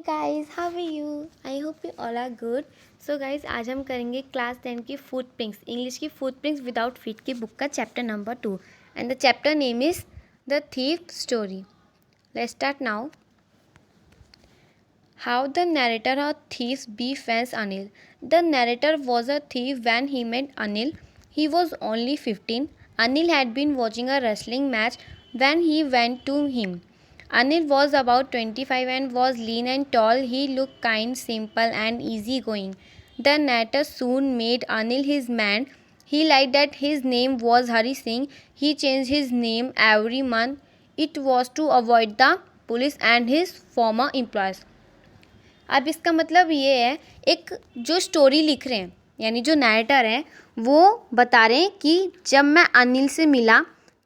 guys, how are you? I hope you all are good. So guys, आज हम करेंगे class 10 की footprints, English की फुटप्रिंट्स विदाउट फीट की बुक का chapter number 2 and the chapter name is the thief story. Let's start now. How the narrator or thieves befriends Anil. The narrator was a thief when he met Anil. He was only 15. Anil had been watching a wrestling match when he went to him. Anil was about 25 and was lean and tall. He looked kind, simple and easygoing. The narrator soon made Anil his man. He liked that his name was Hari Singh. He changed his name every month. It was to avoid the police and his former employers. अब इसका मतलब ये है, एक जो story लिख रहे हैं यानी जो नैरेटर हैं वो बता रहे हैं कि जब मैं अनिल से मिला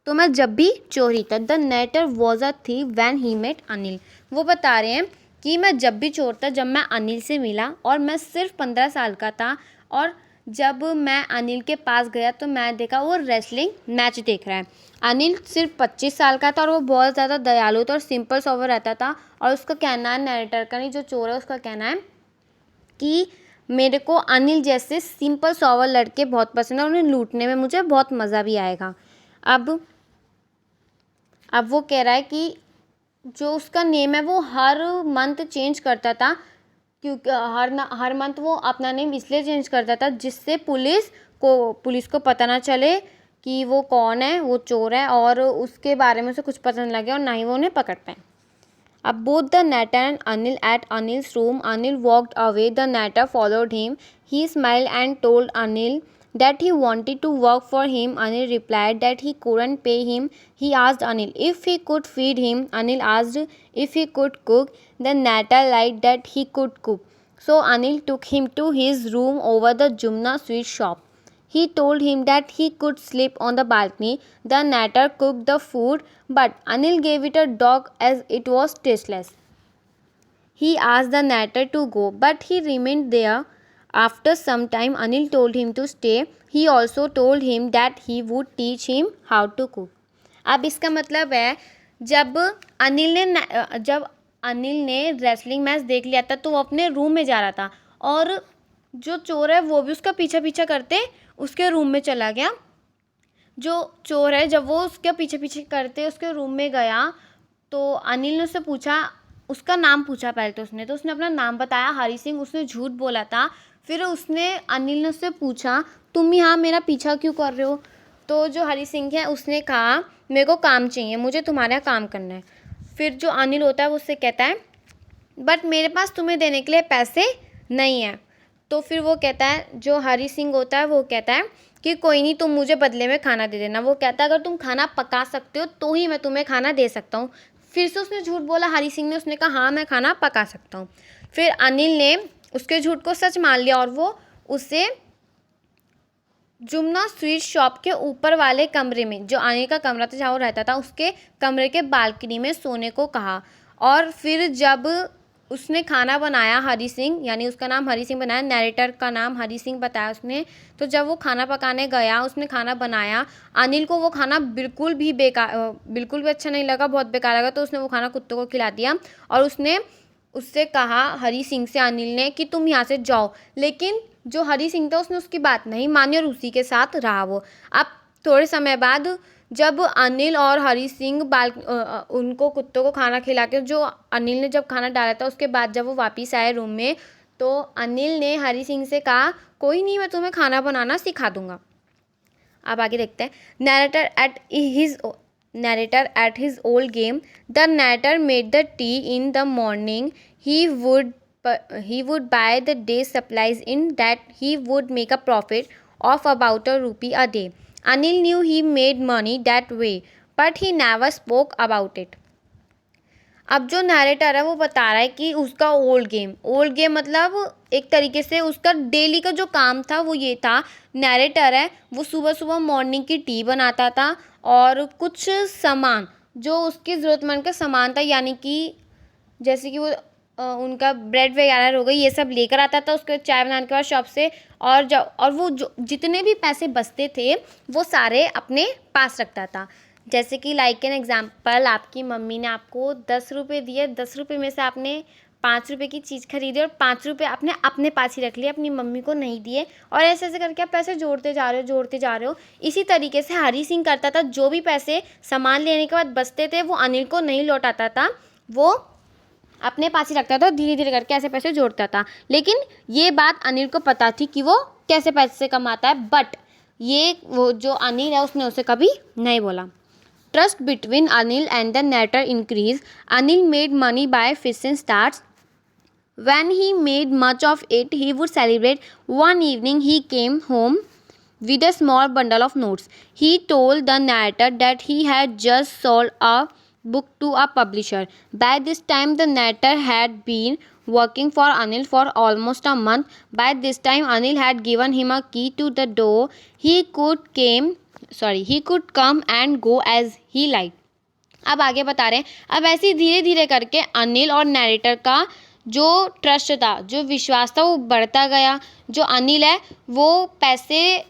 तो मैं जब भी चोरी था. The narrator was a thief when he met Anil. वो बता रहे हैं कि मैं जब भी चोर था जब मैं अनिल से मिला और मैं सिर्फ 15 साल का था. और जब मैं अनिल के पास गया तो मैं देखा वो रेसलिंग मैच देख रहा है. अनिल सिर्फ 25 साल का था और वो बहुत ज़्यादा दयालु था और सिंपल सोवर रहता था. और उसका कहना है, नैरेटर का नहीं, जो चोर है उसका कहना है कि मेरे को अनिल जैसे सिंपल सोवर लड़के बहुत पसंद है और उन्हें लूटने में मुझे बहुत मज़ा भी आएगा. अब वो कह रहा है कि जो उसका नेम है वो हर मंथ चेंज करता था, क्योंकि हर मंथ वो अपना नेम इसलिए चेंज करता था जिससे पुलिस को पता ना चले कि वो कौन है, वो चोर है, और उसके बारे में उसे कुछ पता नहीं लगे और ना ही वो उन्हें पकड़ पाए. अब both the narrator and Anil at Anil's room. Anil walked away. The narrator followed him. He smiled and told Anil that he wanted to work for him. Anil replied that he couldn't pay him. He asked Anil if he could feed him. Anil asked if he could cook. The narrator lied that he could cook. So Anil took him to his room over the Jumna sweet shop. He told him that he could sleep on the balcony. The narrator cooked the food, but Anil gave it a dog as it was tasteless. He asked the narrator to go, but he remained there. After some time, Anil told him to stay. He also told him that he would teach him how to cook. अब इसका मतलब है, जब अनिल ने wrestling match देख लिया था तो वो अपने रूम में जा रहा था और जो चोर है वो भी उसका पीछा पीछा करते उसके रूम में चला गया. जो चोर है जब वो उसके पीछे पीछे करते उसके रूम में गया तो अनिल ने उससे पूछा, उसका नाम पूछा पहले तो उसने अपना नाम बताया, हरी सिंह. उसने झूठ बोला था. फिर अनिल ने उससे पूछा, तुम यहाँ मेरा पीछा क्यों कर रहे हो? तो जो हरी सिंह है उसने कहा, मेरे को काम चाहिए, मुझे तुम्हारे यहाँ काम करना है. फिर जो अनिल होता है वो उससे कहता है, बट मेरे पास तुम्हें देने के लिए पैसे नहीं है. तो फिर वो कहता है, जो हरी सिंह होता है वो कहता है कि कोई नहीं, तुम मुझे बदले में खाना दे देना. वो कहता है अगर तुम खाना पका सकते हो तो ही मैं तुम्हें खाना दे सकता हूँ. फिर से उसने झूठ बोला हरी सिंह ने. उसने कहा हाँ मैं खाना पका सकता हूँ. फिर अनिल ने उसके झूठ को सच मान लिया और वो उसे जुमना स्वीट शॉप के ऊपर वाले कमरे में, जो अनिल का कमरा था जहाँ वो रहता था, उसके कमरे के बालकनी में सोने को कहा. और फिर जब उसने खाना बनाया, हरी सिंह यानी उसका नाम हरी सिंह बनाया, नैरेटर का नाम हरी सिंह बताया उसने. तो जब वो खाना पकाने गया, उसने खाना बनाया, अनिल को वो खाना बिल्कुल भी अच्छा नहीं लगा, बहुत बेकार लगा. तो उसने वो खाना कुत्तों को खिला दिया और उससे कहा हरी सिंह से अनिल ने कि तुम यहाँ से जाओ. लेकिन जो हरी सिंह था उसने उसकी बात नहीं मानी और उसी के साथ रहा वो. अब थोड़े समय बाद जब अनिल और हरी सिंह उनको कुत्तों को खाना खिला के, जो अनिल ने जब खाना डाला था उसके बाद जब वो वापस आए रूम में, तो अनिल ने हरी सिंह से कहा, कोई नहीं, मैं तुम्हें खाना बनाना सिखा दूंगा. अब आगे देखते हैं. Narrator at his old game. The narrator made the tea in the morning. He would buy the day's supplies. In that he would make a profit of about ₹1 a day. Anil knew he made money that way, but he never spoke about it. अब जो narrator है वो बता रहा है कि उसका old game मतलब एक तरीके से उसका डेली का जो काम था वो ये था. नैरेटर है वो सुबह सुबह मॉर्निंग की टी बनाता था और कुछ सामान जो उसकी ज़रूरतमंद का सामान था, यानी कि जैसे कि वो उनका ब्रेड वगैरह हो गई, ये सब लेकर आता था उसके चाय बनाने के बाद शॉप से. और वो जो जितने भी पैसे बचते थे वो सारे अपने पास रखता था. जैसे कि लाइक एन एग्जाम्पल, आपकी मम्मी ने आपको 10 रुपये दिए, 10 रुपये में से आपने ₹5 की चीज़ खरीदी और ₹5 आपने अपने पास ही रख लिए, अपनी मम्मी को नहीं दिए, और ऐसे ऐसे करके आप पैसे जोड़ते जा रहे हो। इसी तरीके से हरी सिंह करता था, जो भी पैसे सामान लेने के बाद बचते थे वो अनिल को नहीं लौटाता था, वो अपने पास ही रखता था, धीरे धीरे करके ऐसे पैसे जोड़ता था। लेकिन ये बात अनिल को पता थी कि वो कैसे पैसे कमाता है, बट ये वो जो अनिल है उसने उसे कभी नहीं बोला। Trust between Anil and the narrator increased. Anil made money by fishing stars. When he made much of it, he would celebrate. One evening, he came home with a small bundle of notes. He told the narrator that he had just sold a book to a publisher. By this time, the narrator had been working for Anil for almost a month. By this time, Anil had given him a key to the door. He could come and go as he liked. अब आगे बता रहे हैं, अब ऐसे धीरे धीरे करके अनिल और नैरेटर का जो ट्रस्ट था, जो विश्वास था, वो बढ़ता गया। जो अनिल है वो पैसे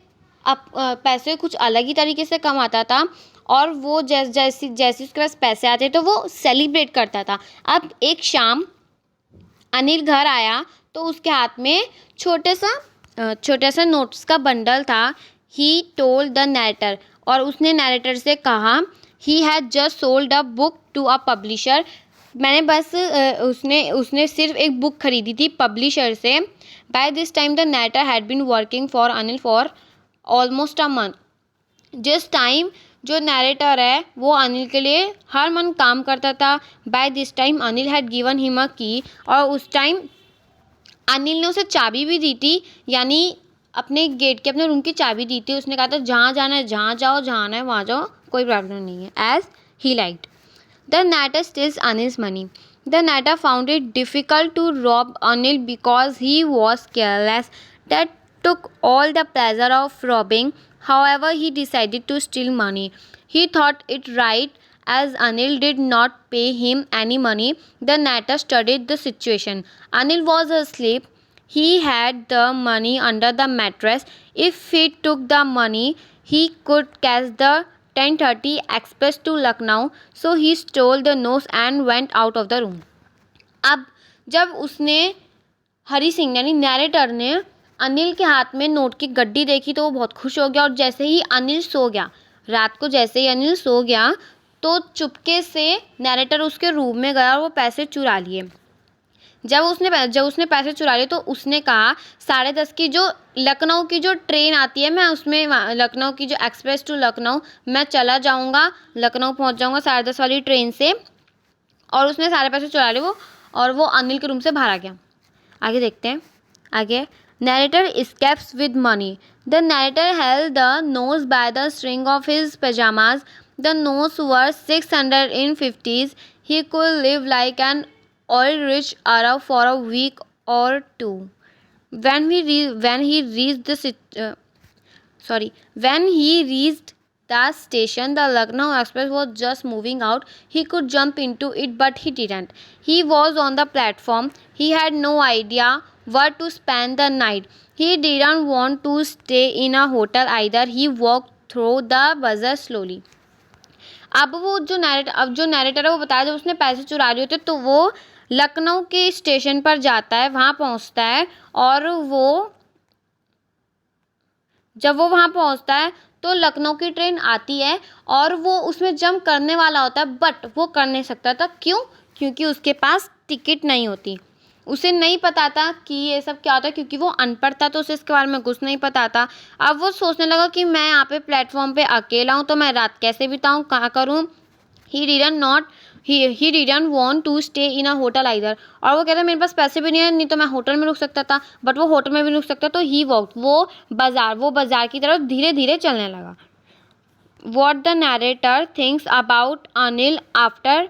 कुछ अलग ही तरीके से कमाता था, और वो जैसे उसके पास पैसे आते तो वो सेलिब्रेट करता था। अब एक शाम अनिल घर आया तो उसके हाथ में छोटा सा नोट्स का बंडल था। ही टोल्ड द नैरेटर, और उसने नैरेटर से कहा, he had just sold a book to a publisher. मैंने बस उसने सिर्फ एक बुक खरीदी थी पब्लिशर से। By this time the narrator had been working for Anil for almost a month. जिस टाइम जो नैरेटर है वो अनिल के लिए हर मंथ काम करता था। By this time Anil had given him a key, और उस टाइम अनिल ने उसे चाबी भी दी थी, यानी अपने गेट की, अपने रूम की चाबी दी थी। उसने कहा था जहाँ जाना है जहाँ जाओ, जहाँ आना है वहाँ जाओ, कोई प्रॉब्लम नहीं है, as he liked. The narrator steals Anil's money. The narrator found it difficult to rob Anil because he was careless. That took all the pleasure of robbing. However, he decided to steal money. He thought it right, as Anil did not pay him any money. The narrator studied the situation. Anil was asleep. He had the money under the mattress. If he took the money, he could catch the 10:30 express to Lucknow. So he stole the notes and went out of the room. अब जब उसने हरी सिंह यानी narrator ने अनिल के हाथ में note की गड्डी देखी तो वो बहुत खुश हो गया, और जैसे ही अनिल सो गया, रात को जैसे ही अनिल सो गया तो चुपके से नैरेटर उसके रूम में गया और वो पैसे चुरा लिए। जब उसने पैसे चुरा लिए तो उसने कहा 10:30 की जो लखनऊ की जो ट्रेन आती है, मैं उसमें लखनऊ की जो एक्सप्रेस टू लखनऊ, मैं चला जाऊंगा, लखनऊ पहुंच जाऊंगा 10:30 वाली ट्रेन से। और उसने सारे पैसे चुरा लिए और वो अनिल के रूम से बाहर आ गया। आगे देखते हैं। आगे, narrator escapes with money. The narrator held the notes by the string of his pajamas. The notes were 650s. He could live like an oil rich Arab for a week or two. When he reached the station, the Lucknow Express was just moving out. He could jump into it, but he didn't. He was on the platform. He had no idea where to spend the night. He didn't want to stay in a hotel either. He walked through the bazaar slowly. अब जो narrator है वो बताया, जब उसने पैसे चुरा लिए होते तो वो लखनऊ के स्टेशन पर जाता है, वहाँ पहुँचता है, और जब वो वहाँ पहुँचता है तो लखनऊ की ट्रेन आती है और वो उसमें जंप करने वाला होता है, बट वो कर नहीं सकता था। क्यों? क्योंकि उसके पास टिकट नहीं होती। उसे नहीं पता था कि ये सब क्या होता है, क्योंकि वो अनपढ़ था तो उसे इसके बारे में कुछ नहीं पता था। अब वो सोचने लगा कि मैं यहाँ पे प्लेटफॉर्म पे अकेला हूँ तो मैं रात कैसे बिताऊँ, कहाँ करूँ। He didn't want to stay in a hotel either. और वो कहता मेरे पास पैसे भी नहीं है, नहीं तो मैं होटल में रुक सकता था, बट वो होटल में भी रुक सकता। तो ही वॉक वो बाजार की तरफ धीरे धीरे चलने लगा। What the narrator thinks about Anil after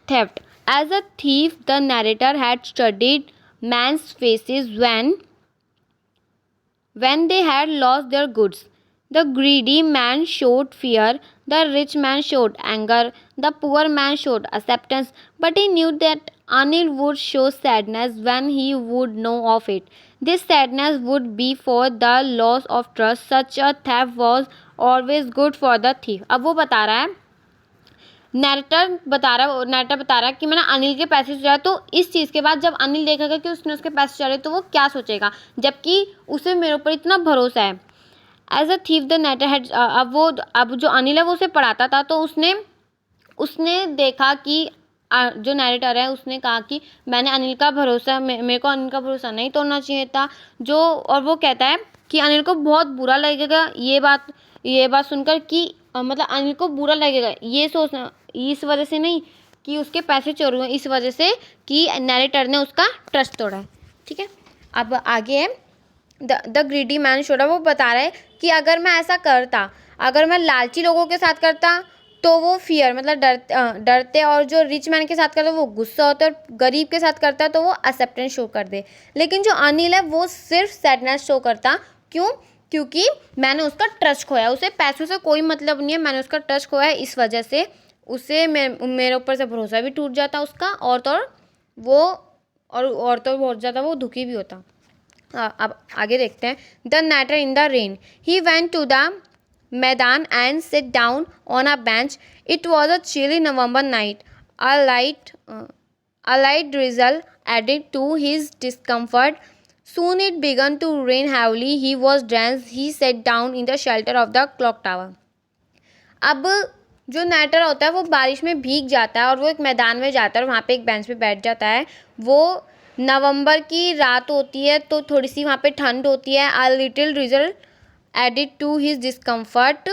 theft. As a thief, the narrator had studied men's faces when they had lost their goods. The greedy man showed fear, the rich man showed anger, the poor man showed acceptance, but he knew that Anil would show sadness when he would know of it. This sadness would be for the loss of trust. Such a theft was always good for the thief. अब वो बता रहा है, narrator बता रहा है कि मैंने अनिल के पैसे चुराए। तो इस चीज़ के बाद जब अनिल देखेगा कि उसने उसके पैसे चुराए तो वो क्या सोचेगा, जबकि उसे मेरे ऊपर इतना भरोसा है। As a thief the narrator had, अब जो अनिल है वो उसे पढ़ाता था, तो उसने देखा कि जो नैरेटर है उसने कहा कि मैंने अनिल का भरोसा, मेरे को अनिल का भरोसा नहीं तोड़ना चाहिए था। और वो कहता है कि अनिल को बहुत बुरा लगेगा ये बात सुनकर कि मतलब अनिल को बुरा लगेगा ये सोचना, इस वजह से नहीं कि उसके पैसे चोरी हुए, इस वजह से कि नैरेटर ने उसका ट्रस्ट तोड़ा है। ठीक है, अब आगे है द ग्रीडी मैन शोड। वो बता रहा है कि अगर मैं ऐसा करता, अगर मैं लालची लोगों के साथ करता तो वो फियर मतलब डरते, और जो रिच मैन के साथ करता वो गुस्सा होता, और गरीब के साथ करता तो वो एक्सेप्टेंस शो कर दे। लेकिन जो अनिल है वो सिर्फ सैडनेस शो करता। क्यों? क्योंकि मैंने उसका ट्रस्ट खोया, उसे पैसों से कोई मतलब नहीं है, मैंने उसका ट्रस्ट खोया है, इस वजह से उसे मेरे ऊपर से भरोसा भी टूट जाता उसका, और तो बहुत ज़्यादा वो दुखी भी होता। अब आगे देखते हैं। The narrator in the rain. He went to the maidan and sit down on a bench. It was a chilly November night. A light drizzle added to his discomfort. Soon it began to rain heavily. He was drenched. He sat down in the shelter of the clock tower. अब जो नैटर होता है वो बारिश में भीग जाता है और वो एक मैदान में जाता है और वहाँ पे एक बेंच पे बैठ जाता है। वो नवंबर की रात होती है तो थोड़ी सी वहाँ पे ठंड होती है। A little drizzle added to his discomfort.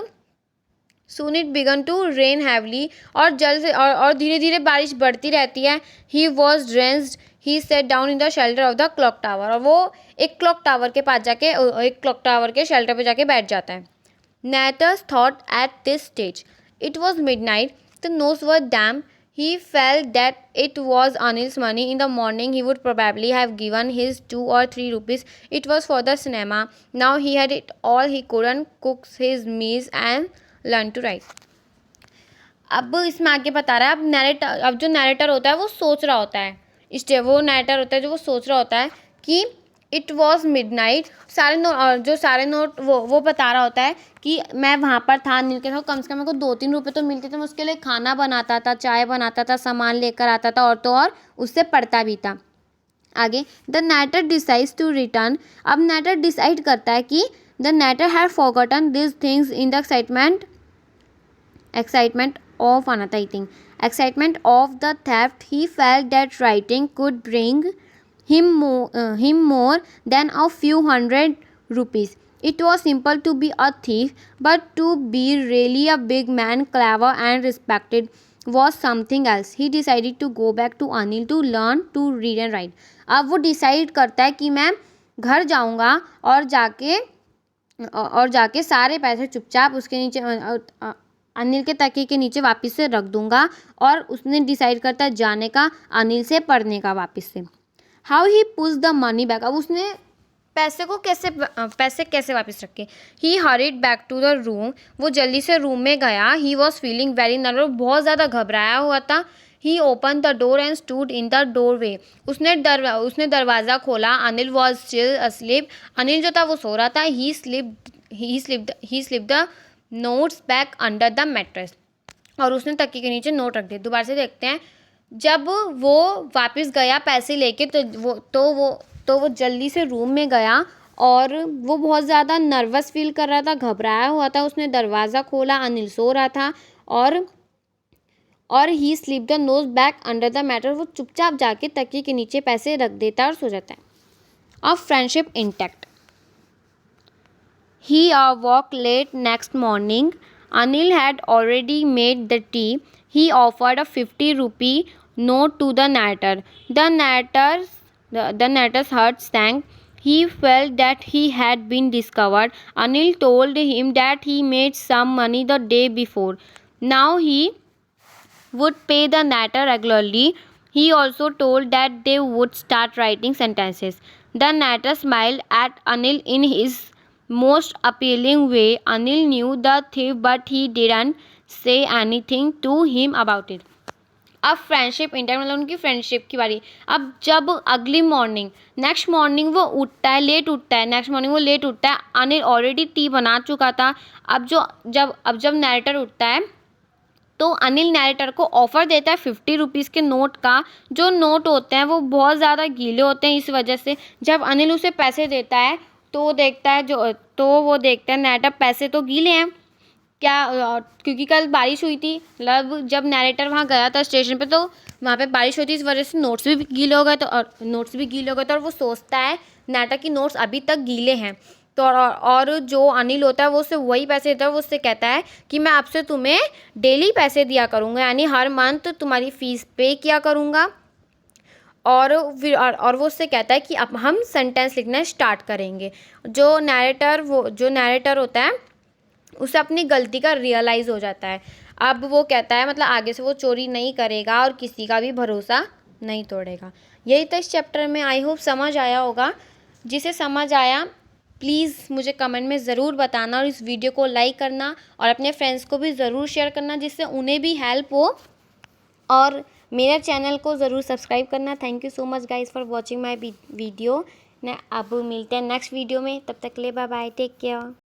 Soon it began to rain heavily. और जल्द से और धीरे धीरे बारिश बढ़ती रहती है। He was drenched. He sat down in the shelter of the clock tower. और वो एक क्लॉक टावर के पास जाके एक क्लॉक टावर के शेल्टर पे जाके बैठ जाता है। Nathans thought at this stage. It was midnight. The notes were damp. He felt that it was Anil's money. In the morning, he would probably have given his 2 or 3 rupees. It was for the cinema. Now he had it all. He couldn't cook his meals and learn to write. अब इसमें आगे बता रहा है, अब जो narrator होता है वो सोच रहा होता है, वो नैरेटर होता है जो वो सोच रहा होता है कि इट वॉज मिडनाइट। सारे नोट वो बता रहा होता है कि मैं वहाँ पर था, अनिल के साथ, कम से कम मेरे को 2-3 रुपये तो मिलते थे, मैं उसके लिए खाना बनाता था, चाय बनाता था, सामान लेकर आता था, और उससे पढ़ता भी था। आगे the narrator decides to return. अब नैटर डिसाइड करता है कि the narrator had forgotten this things in the excitement of another thing, excitement of the theft. He felt that writing could bring him more than a few hundred rupees. It was simple to be a thief, but to be really a big man, clever and respected, was something else. He decided to go back to Anil to learn to read and write. अब वो decide करता है कि मैं घर जाऊंगा और जाके सारे पैसे चुपचाप उसके नीचे अनिल के तकिए के नीचे वापस से रख दूंगा, और उसने डिसाइड करता है जाने का, अनिल से पढ़ने का वापस से। How he push the money back. अब उसने पैसे कैसे वापस रखे। He hurried back to the room. वो जल्दी से रूम में गया। He was feeling very nervous. बहुत ज़्यादा घबराया हुआ था। He open the door and stood in the doorway. उसने दरवाज़ा खोला। Anil was still asleep. Anil जो था वो सो रहा था। He slip the notes back under the mattress. और उसने तकिए के नीचे नोट रख दिए। दोबारा से देखते हैं। जब वो वापस गया पैसे लेके तो वो जल्दी से रूम में गया और वो बहुत ज़्यादा नर्वस फील कर रहा था, घबराया हुआ था। उसने दरवाज़ा खोला। अनिल सो रहा था और he slip the notes back under the mattress. वो चुपचाप जाके तकिए के नीचे पैसे रख देता है और सो जाता है। अब friendship intact. He awoke late next morning. Anil had already made the tea. He offered a 50 rupee note to the narrator. The narrator's heart sank. He felt that he had been discovered. Anil told him that he made some money the day before. Now he would pay the narrator regularly. He also told that they would start writing sentences. The narrator smiled at Anil in his most appealing way. Anil knew the thief, but he didn't say anything to him about it. अब friendship inter मतलब उनकी friendship की बारी। अब जब अगली morning next morning वो उठता है, लेट उठता है। नेक्स्ट मॉर्निंग वो लेट उठता है। अनिल ऑलरेडी टी बना चुका था। अब जब नैरेटर उठता है तो अनिल नैरेटर को ऑफ़र देता है 50 रुपीज़ के नोट का। जो नोट होते हैं वो बहुत ज़्यादा गीले होते हैं, इस वजह से जब अनिल उसे पैसे देता है तो वो देखता है नैरेटर पैसे तो गीले हैं क्या, क्योंकि कल बारिश हुई थी। मतलब जब नैरेटर वहाँ गया था स्टेशन पे तो वहाँ पे बारिश हुई थी, इस वजह से नोट्स भी गीले हो गए तो और वो सोचता है नैरेटर की नोट्स अभी तक गीले हैं। तो और जो अनिल होता है वो उससे वही पैसे देता है, वो उससे कहता है कि मैं आपसे तुम्हें डेली पैसे दिया करूँगा, यानी हर मंथ तुम्हारी फ़ीस पे किया करूँगा। और फिर और वो उससे कहता है कि अब हम सेंटेंस लिखना स्टार्ट करेंगे। जो नैरेटर होता है उसे अपनी गलती का रियलाइज़ हो जाता है। अब वो कहता है मतलब आगे से वो चोरी नहीं करेगा और किसी का भी भरोसा नहीं तोड़ेगा। यही तो इस चैप्टर में, आई होप समझ आया होगा। जिसे समझ आया प्लीज़ मुझे कमेंट में ज़रूर बताना, और इस वीडियो को लाइक करना और अपने फ्रेंड्स को भी ज़रूर शेयर करना जिससे उन्हें भी हेल्प हो, और मेरे चैनल को ज़रूर सब्सक्राइब करना। Thank you so much guys for watching my video. अब मिलते हैं नेक्स्ट वीडियो में, तब तक के लिए बाय बाय, टेक केयर।